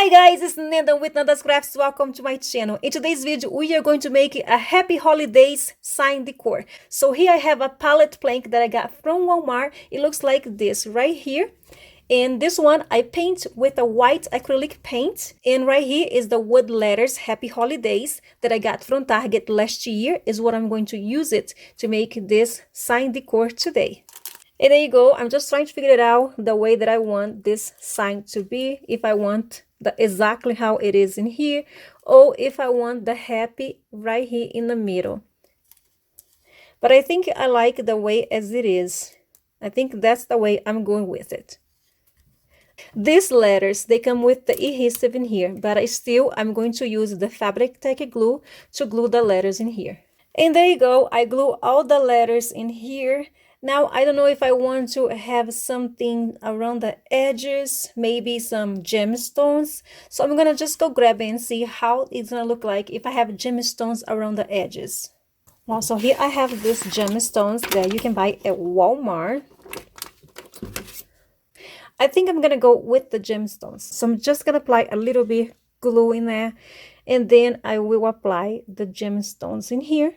Hi guys, it's Nanda with Nanda's Crafts. Welcome to my channel. In today's video, we are going to make a Happy Holidays sign decor. So here I have a palette plank that I got from Walmart. It looks like this right here. And this one I paint with a white acrylic paint. And right here is the wood letters Happy Holidays that I got from Target last year is what I'm going to use it to make this sign decor today. And there you go. I'm just trying to figure it out the way that I want this sign to be. If I want exactly how it is in here, or if I want the happy right here in the middle. But I think I like the way as it is. I think that's the way I'm going with it. These letters, they come with the adhesive in here, but I'm going to use the fabric tack glue to glue the letters in here. And there you go. I glue all the letters in here. Now, I don't know if I want to have something around the edges, maybe some gemstones. So I'm going to just go grab it and see how it's going to look like if I have gemstones around the edges. Well, so here I have these gemstones that you can buy at Walmart. I think I'm going to go with the gemstones. So I'm just going to apply a little bit glue in there. And then I will apply the gemstones in here.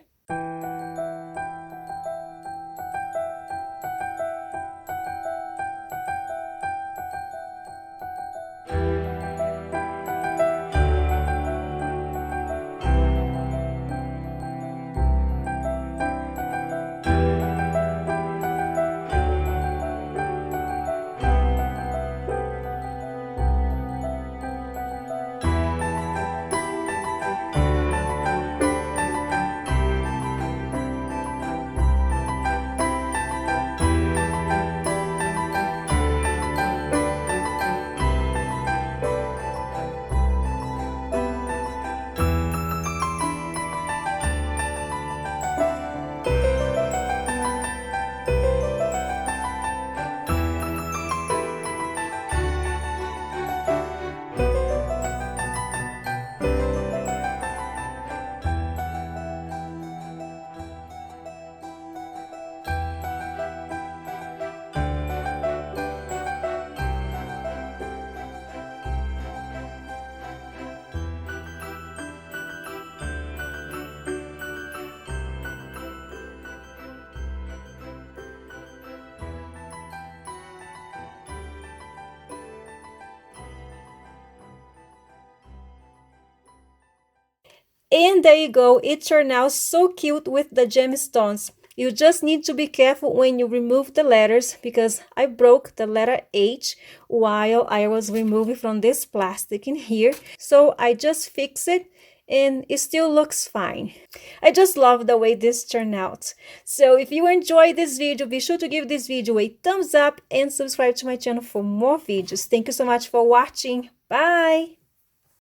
And there you go. It turned out so cute with the gemstones. You just need to be careful when you remove the letters because I broke the letter H while I was removing from this plastic in here. So I just fixed it and it still looks fine. I just love the way this turned out. So if you enjoyed this video, be sure to give this video a thumbs up and subscribe to my channel for more videos. Thank you so much for watching. Bye!